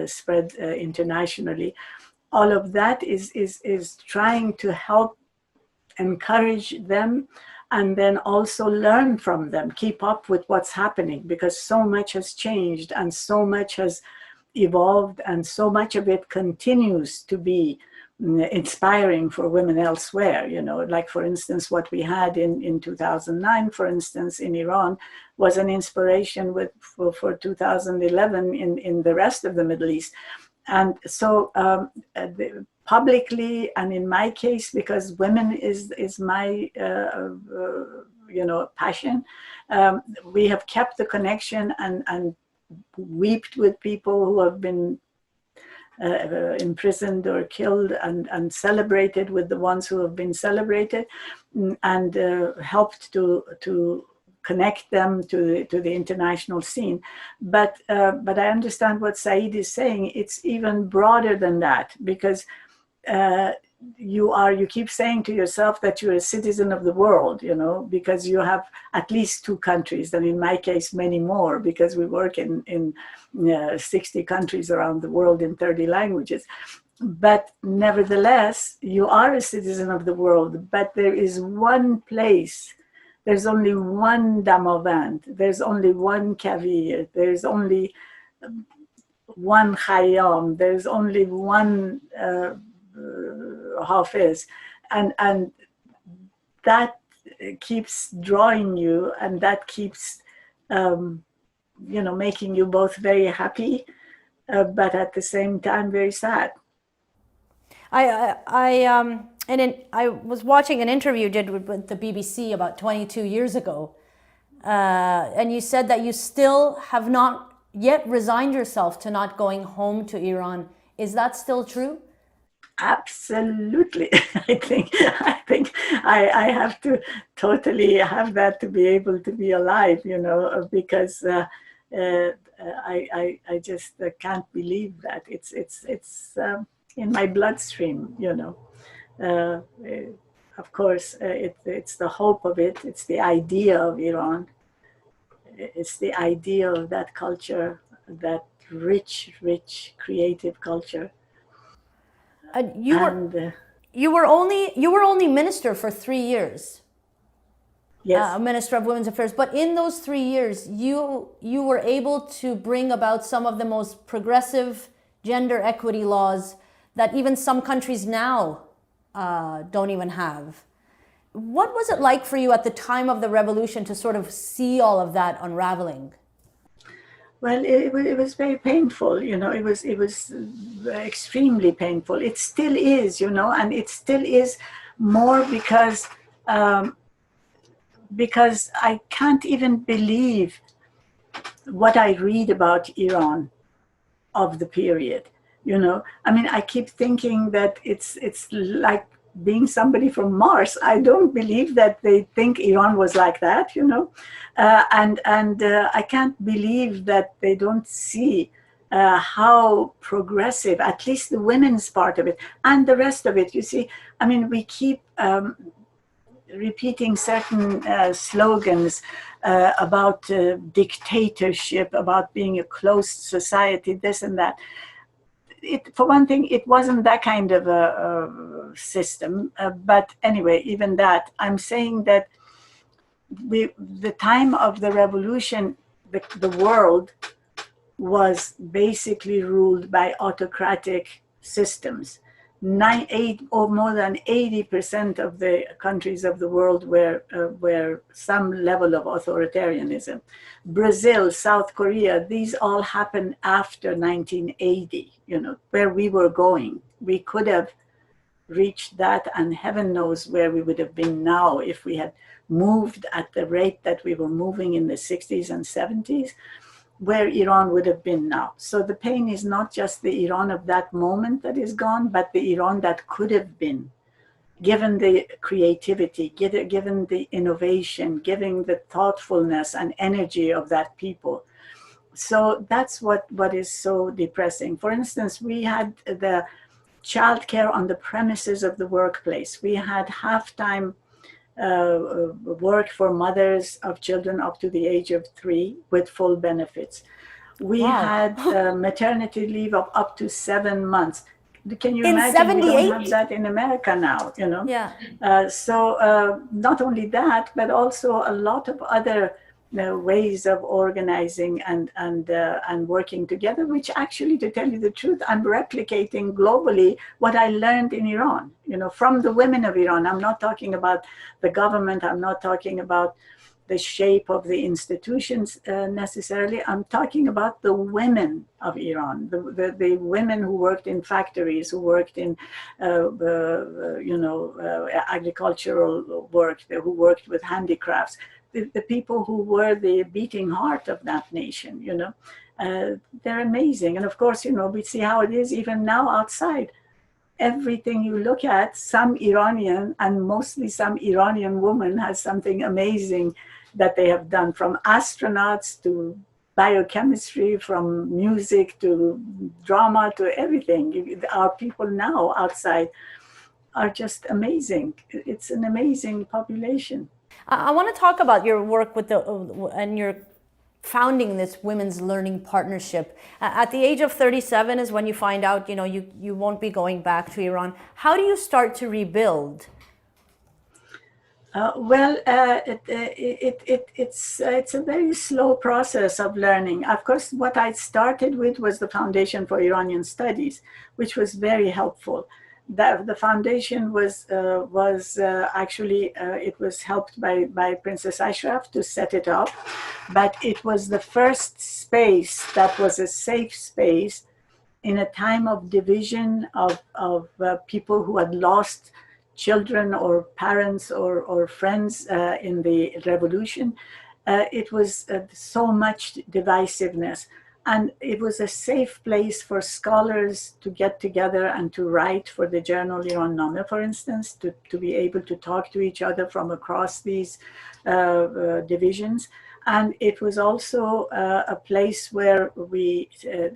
spread internationally. All of that is trying to help encourage them, and then also learn from them, keep up with what's happening, because so much has changed and so much has evolved, and so much of it continues to be inspiring for women elsewhere. You know, like for instance, what we had in 2009, for instance, in Iran, was an inspiration for 2011 in the rest of the Middle East. And so publicly, and in my case, because women is my passion, we have kept the connection and wept with people who have been imprisoned or killed, and celebrated with the ones who have been celebrated, and helped to connect them to the international scene. But I understand what Saeed is saying. It's even broader than that, because you keep saying to yourself that you're a citizen of the world, you know, because you have at least 2 countries, and in my case many more, because we work in 60 countries around the world in 30 languages. But nevertheless, you are a citizen of the world. But there is one place, there's only one Damavand, there's only one Kavir, there's only one Khayyam, there's only one Hafiz, and that keeps drawing you, and that keeps making you both very happy, but at the same time very sad. I was watching an interview you did with the BBC about 22 years ago, and you said that you still have not yet resigned yourself to not going home to Iran. Is that still true? Absolutely. I think I have to totally have that to be able to be alive, you know, because I just can't believe that it's in my bloodstream, you know. Of course, it's the hope of it. It's the idea of Iran. It's the idea of that culture, that rich, creative culture. You were only minister for 3 years. Yes. Minister of Women's Affairs. But in those 3 years, you were able to bring about some of the most progressive gender equity laws that even some countries now don't even have. What was it like for you at the time of the revolution to sort of see all of that unraveling? Well, it was very painful, you know. It was extremely painful. It still is, you know, and it still is more because I can't even believe what I read about Iran of the period. You know, I mean, I keep thinking that it's like being somebody from Mars. I don't believe that they think Iran was like that, you know, and I can't believe that they don't see how progressive, at least the women's part of it, and the rest of it. You see, I mean, we keep repeating certain slogans about dictatorship, about being a closed society, this and that. For one thing, it wasn't that kind of a system. But anyway, even that, I'm saying that the time of the revolution, the world was basically ruled by autocratic systems. More than 80% of the countries of the world were some level of authoritarianism. Brazil, South Korea, these all happened after 1980, you know, where we were going. We could have reached that, and heaven knows where we would have been now if we had moved at the rate that we were moving in the 60s and 70s. Where Iran would have been now. So the pain is not just the Iran of that moment that is gone, but the Iran that could have been, given the creativity, given the innovation, given the thoughtfulness and energy of that people. So that's what is so depressing. For instance, we had the childcare on the premises of the workplace. We had half-time work for mothers of children up to the age of 3 with full benefits. We had maternity leave of up to 7 months. Can you imagine? 78? We don't have that in America now, you know? Yeah. So not only that, but also a lot of other ways of organizing and working together, which actually, to tell you the truth, I'm replicating globally what I learned in Iran, you know, from the women of Iran. I'm not talking about the government. I'm not talking about the shape of the institutions necessarily. I'm talking about the women of Iran, the women who worked in factories, who worked in, agricultural work, who worked with handicrafts, the people who were the beating heart of that nation, you know. They're amazing. And of course, you know, we see how it is even now outside. Everything you look at, some Iranian, and mostly some Iranian woman, has something amazing that they have done, from astronauts to biochemistry, from music to drama to everything. Our people now outside are just amazing. It's an amazing population. I want to talk about your work with and your founding this women's learning partnership. At the age of 37 is when you find out, you know, you won't be going back to Iran. How do you start to rebuild? It's a very slow process of learning. Of course, what I started with was the Foundation for Iranian Studies, which was very helpful. The foundation was actually it was helped by Princess Ashraf to set it up, but it was the first space that was a safe space in a time of division of people who had lost children or parents or friends in the revolution. It was so much divisiveness. And it was a safe place for scholars to get together and to write for the journal Iran Name, for instance, to be able to talk to each other from across these divisions. And it was also a place where we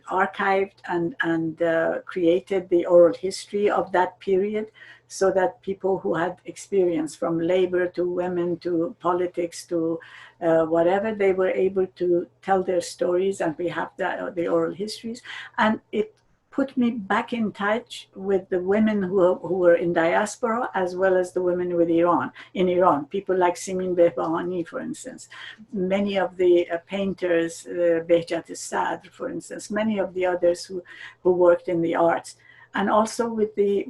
archived and created the oral history of that period, so that people who had experience, from labor to women to politics to whatever, they were able to tell their stories, and we have the oral histories. And it put me back in touch with the women who were in diaspora, as well as the women in Iran. People like Simin Behbahani, for instance, many of the painters, Behjat Sadr, for instance, many of the others who worked in the arts, and also with the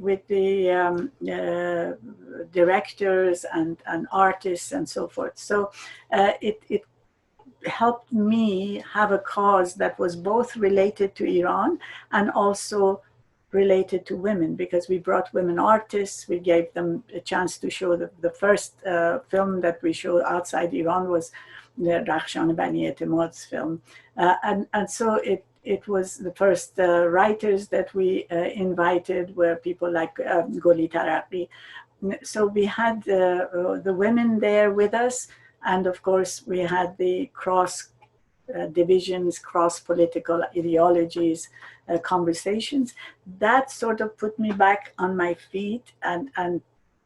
directors and artists and so forth. So it helped me have a cause that was both related to Iran and also related to women, because we brought women artists. We gave them a chance to show the first film that we showed outside Iran was the Rakhshan Bani Etemad's film. And so it was the first writers that we invited were people like Goli Taraqi. So we had the women there with us. And of course, we had the cross divisions, cross political ideologies, conversations. That sort of put me back on my feet and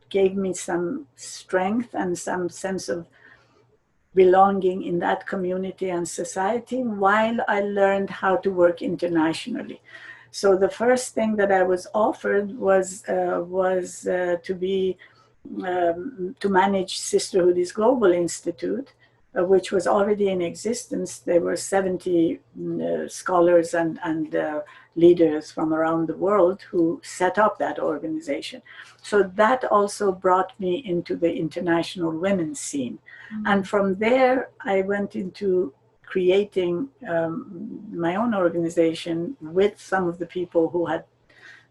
gave me some strength and some sense of belonging in that community and society, while I learned how to work internationally. So the first thing that I was offered was to manage Sisterhood Global Institute, which was already in existence. There were 70 scholars and leaders from around the world who set up that organization. So that also brought me into the international women's scene. Mm-hmm. And from there, I went into creating my own organization with some of the people who had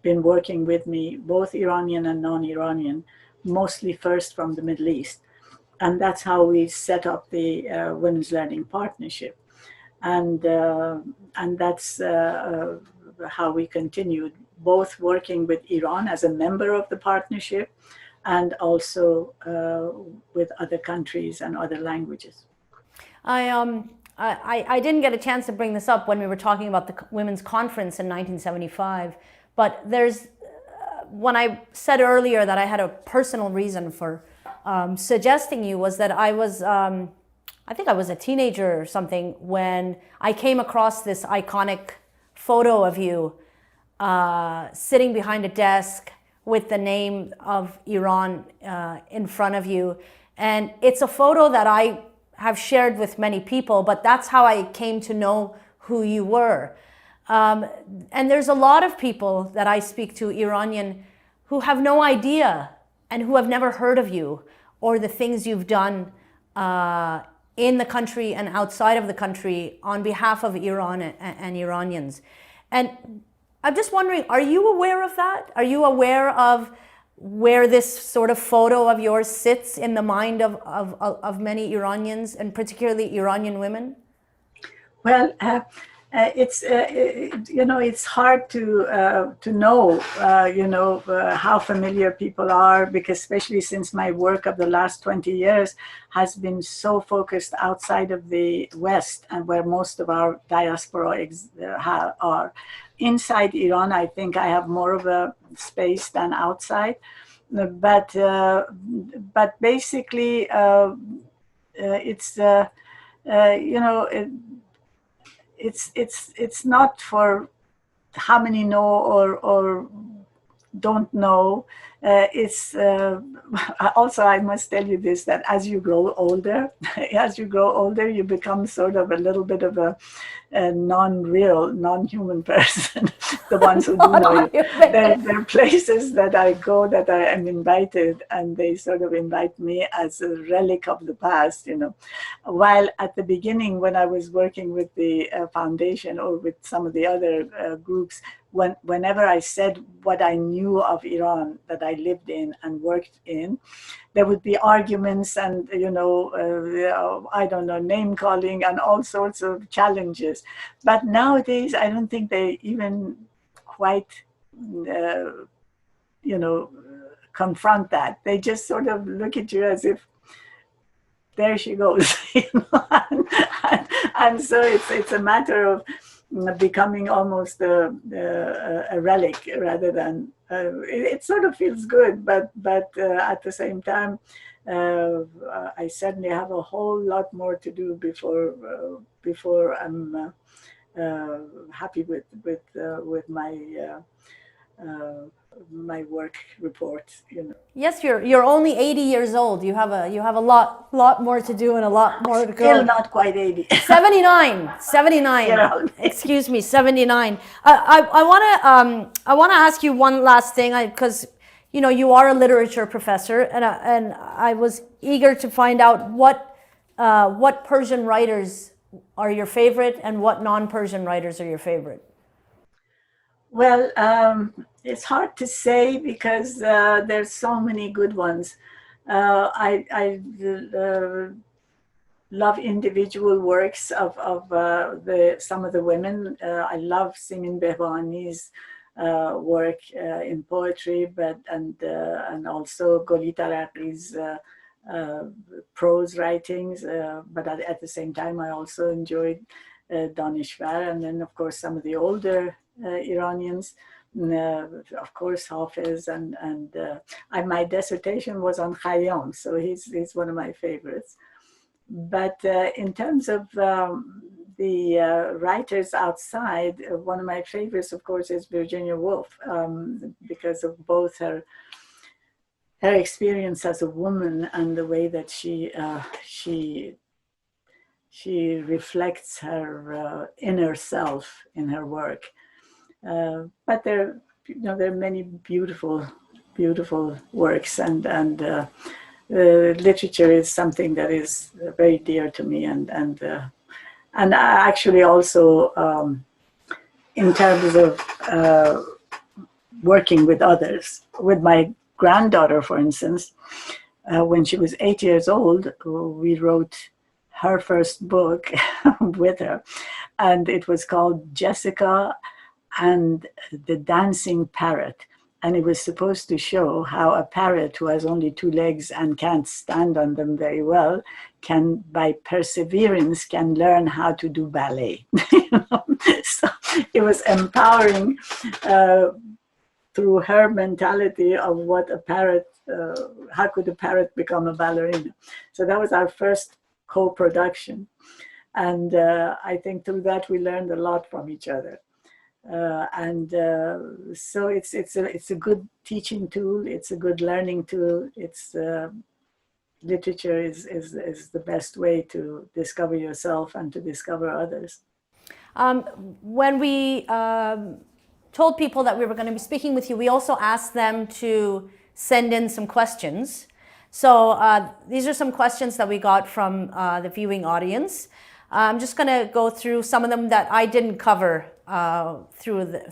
been working with me, both Iranian and non-Iranian, mostly first from the Middle East. And that's how we set up the Women's Learning Partnership. And that's how we continued, both working with Iran as a member of the partnership, and also with other countries and other languages. I didn't get a chance to bring this up when we were talking about the Women's Conference in 1975, but when I said earlier that I had a personal reason for suggesting you was that I think I was a teenager or something when I came across this iconic photo of you sitting behind a desk with the name of Iran in front of you. And it's a photo that I have shared with many people, but that's how I came to know who you were. And there's a lot of people that I speak to, Iranian, who have no idea and who have never heard of you or the things you've done in the country and outside of the country on behalf of Iran and Iranians. And I'm just wondering, are you aware of that? Are you aware of where this sort of photo of yours sits in the mind of many Iranians, and particularly Iranian women? Well, it's it's hard to know how familiar people are, because especially since my work of the last 20 years has been so focused outside of the West, and where most of our diaspora are. Inside Iran, I think I have more of a space than outside, but basically it's it's not for how many know or don't know. It's also, I must tell you this, that as you grow older, you become sort of a little bit of a non-real, non-human person. The ones who do know you. There are places that I go that I am invited, and they sort of invite me as a relic of the past, While at the beginning, when I was working with the foundation or with some of the other groups, whenever I said what I knew of Iran that I lived in and worked in, there would be arguments and, I don't know, name calling and all sorts of challenges. But nowadays, I don't think they even quite, confront that. They just sort of look at you as if, there she goes. And so it's a matter of becoming almost a relic rather than it sort of feels good, but at the same time I certainly have a whole lot more to do before I'm happy with my work report. Yes, you're only 80 years old. You have a lot more to do and a lot more to go. Still not quite 80. 79. Yeah. Excuse me, 79. I want to ask you one last thing, because you are a literature professor, and I was eager to find out what Persian writers are your favorite and what non-Persian writers are your favorite. Well, it's hard to say because there's so many good ones. I love individual works of some of the women. I love Simin Behbahani's work in poetry, and also Goli Taraqi's prose writings. But at the same time, I also enjoyed Danishvar, and then of course some of the older Iranians. Of course, Hafiz, and my dissertation was on Khayyam, so he's one of my favorites. But in terms of the writers outside, one of my favorites, of course, is Virginia Woolf, because of both her experience as a woman and the way that she reflects her inner self in her work. But there are many beautiful works, and literature is something that is very dear to me, and actually also in terms of working with others. With my granddaughter, for instance, when she was 8 years old, we wrote her first book with her, and it was called Jessica and the Dancing Parrot. and it was supposed to show how a parrot who has only 2 legs and can't stand on them very well can, by perseverance, can learn how to do ballet. So it was empowering through her mentality of what a parrot, how could a parrot become a ballerina. So that was our first co-production. And I think through that we learned a lot from each other. So it's a good teaching tool. It's a good learning tool. It's literature is the best way to discover yourself and to discover others. When we told people that we were going to be speaking with you, we also asked them to send in some questions. So these are some questions that we got from the viewing audience. I'm just going to go through some of them that I didn't cover through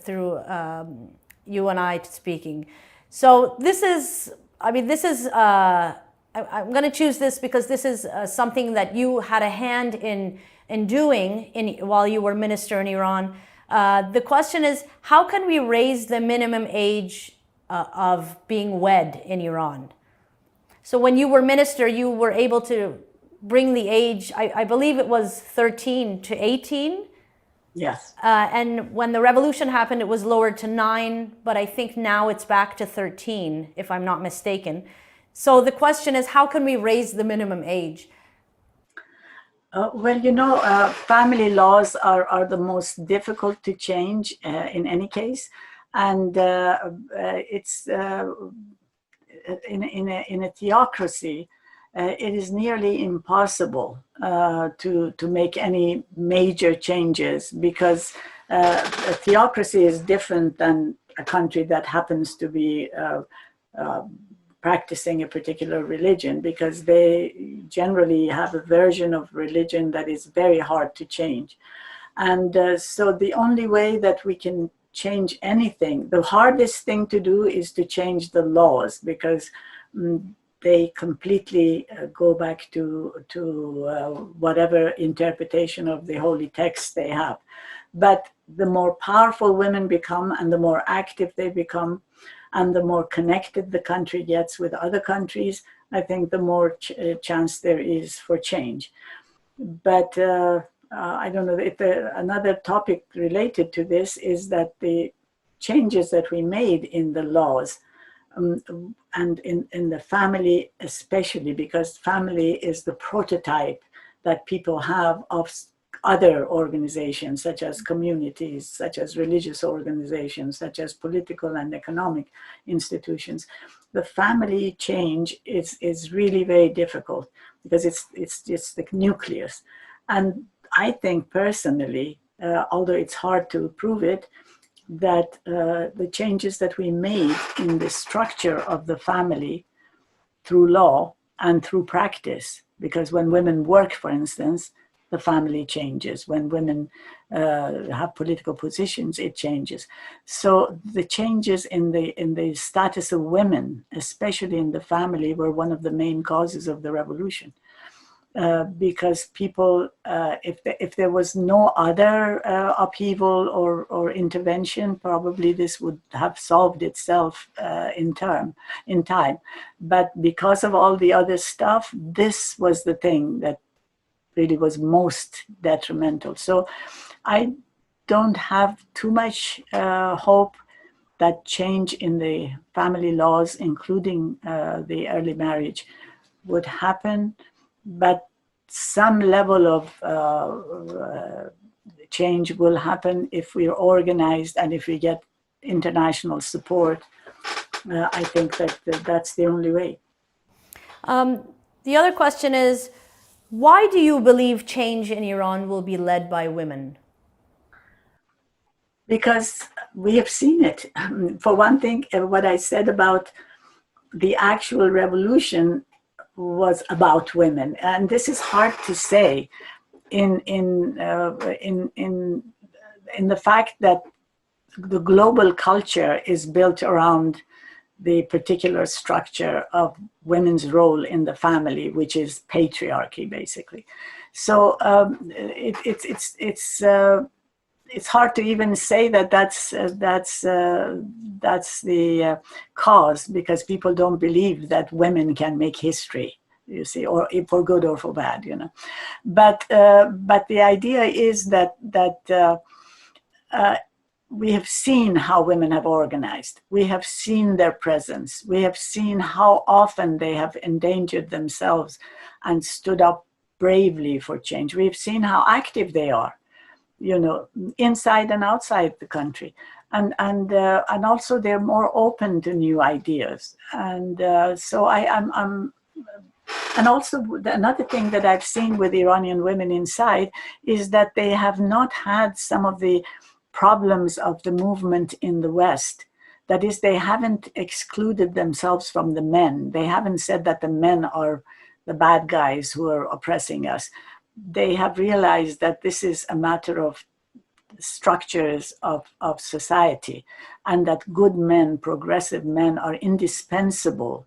you and I speaking. So this is, I'm going to choose this because this is something that you had a hand in doing while you were minister in Iran. The question is, how can we raise the minimum age of being wed in Iran? So when you were minister, you were able to bring the age, I believe it was 13 to 18. Yes. And when the revolution happened, it was lowered to 9, but I think now it's back to 13, if I'm not mistaken. So the question is, how can we raise the minimum age? Well, family laws are the most difficult to change in any case. And it's in a theocracy, it is nearly impossible to make any major changes, because a theocracy is different than a country that happens to be practicing a particular religion, because they generally have a version of religion that is very hard to change. And so the only way that we can change anything, the hardest thing to do is to change the laws, because they completely go back to whatever interpretation of the holy text they have. But the more powerful women become and the more active they become and the more connected the country gets with other countries, I think the more chance there is for change. But I don't know, if another topic related to this is that the changes that we made in the laws and in the family especially, because family is the prototype that people have of other organizations, such as communities, such as religious organizations, such as political and economic institutions. The family change is really very difficult, because it's just the nucleus. And I think personally, although it's hard to prove it, that the changes that we made in the structure of the family through law and through practice, because when women work, for instance, the family changes. When women have political positions, it changes. So the changes in the status of women, especially in the family, were one of the main causes of the revolution. Because people, if there was no other upheaval or intervention, probably this would have solved itself in time. But because of all the other stuff, this was the thing that really was most detrimental. So I don't have too much hope that change in the family laws, including the early marriage, would happen. But some level of change will happen if we are organized and if we get international support. I think that's the only way. The other question is, why do you believe change in Iran will be led by women? Because we have seen it. For one thing, what I said about the actual revolution was about women, and this is hard to say in the fact that the global culture is built around the particular structure of women's role in the family, which is patriarchy, basically. So it's hard to even say that that's the cause, because people don't believe that women can make history, you see, or for good or for bad, you know. But the idea is that we have seen how women have organized. We have seen their presence. We have seen how often they have endangered themselves and stood up bravely for change. We've seen how active they are, you know, inside and outside the country. And also they're more open to new ideas. And so I'm and also another thing that I've seen with Iranian women inside is that they have not had some of the problems of the movement in the West. That is, they haven't excluded themselves from the men. They haven't said that the men are the bad guys who are oppressing us. They have realized that this is a matter of structures of society, and that good men, progressive men, are indispensable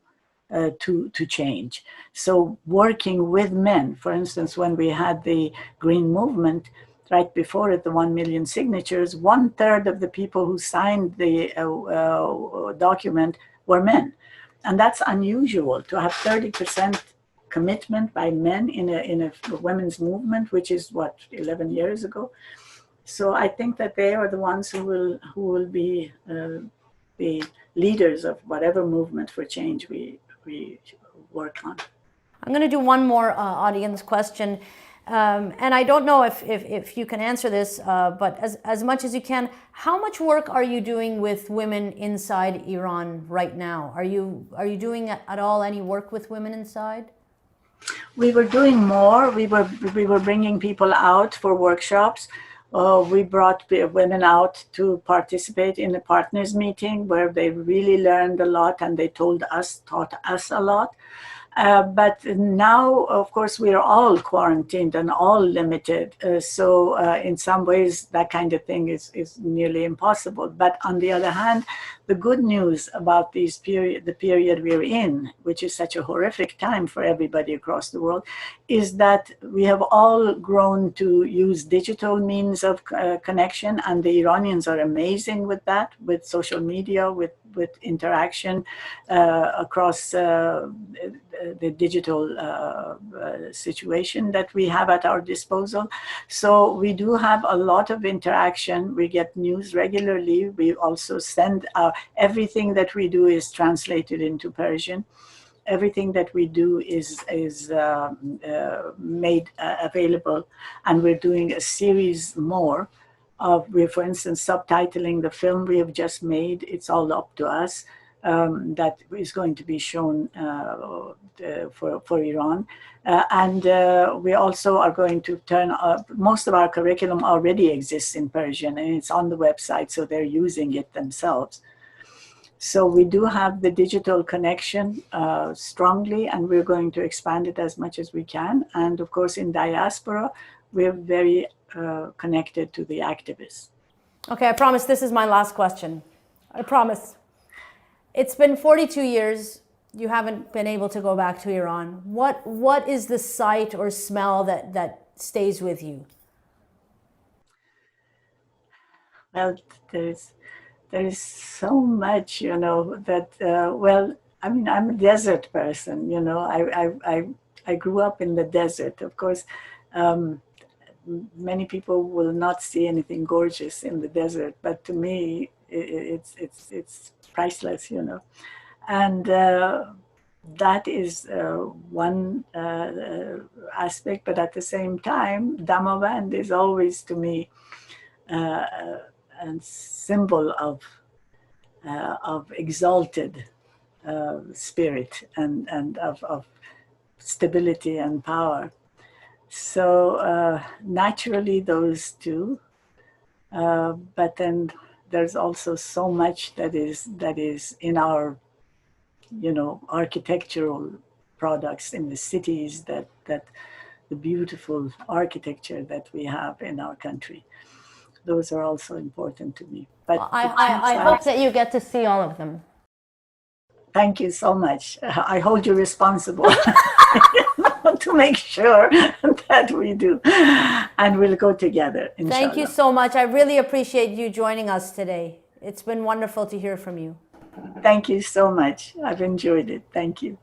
to change. So working with men, for instance, when we had the Green Movement, right before it, the 1 million signatures, 1/3 of the people who signed the document were men. And that's unusual, to have 30% commitment by men in a women's movement, which is what, 11 years ago. So I think that they are the ones who will be the leaders of whatever movement for change we work on. I'm going to do one more audience question. And I don't know if you can answer this, but as much as you can, how much work are you doing with women inside Iran right now? Are you doing at all any work with women inside? We were doing more. We were bringing people out for workshops. We brought women out to participate in a partners meeting where they really learned a lot, and they taught us a lot. But now, of course, we are all quarantined and all limited. So in some ways, that kind of thing is nearly impossible. But on the other hand, the good news about the period we're in, which is such a horrific time for everybody across the world, is that we have all grown to use digital means of connection. And the Iranians are amazing with that, with social media, with interaction across the digital situation that we have at our disposal. So we do have a lot of interaction. We get news regularly. We also send everything that we do is translated into Persian. Everything that we do is made available, and we're doing a series more. We're, for instance, subtitling the film we have just made. It's all up to us. That is going to be shown for Iran. And we also are going to turn up, most of our curriculum already exists in Persian, and it's on the website, so they're using it themselves. So we do have the digital connection strongly, and we're going to expand it as much as we can. And of course, in diaspora, we're very connected to the activists. Okay, I promise this is my last question. I promise. It's been 42 years. You haven't been able to go back to Iran. What is the sight or smell that stays with you? Well, there is so much, you know, that, well, I mean, I'm a desert person, you know. I grew up in the desert. Of course, many people will not see anything gorgeous in the desert, but to me, it's priceless, you know. And that is one aspect, but at the same time, Damavand is always to me a symbol of exalted spirit and of stability and power. So naturally those two, but then there's also so much that is in our, you know, architectural products in the cities, that the beautiful architecture that we have in our country. Those are also important to me. But well, I hope that you get to see all of them. Thank you so much. I hold you responsible to make sure that we do. And we'll go together, inshallah. Thank you so much. I really appreciate you joining us today. It's been wonderful to hear from you. Thank you so much. I've enjoyed it. Thank you.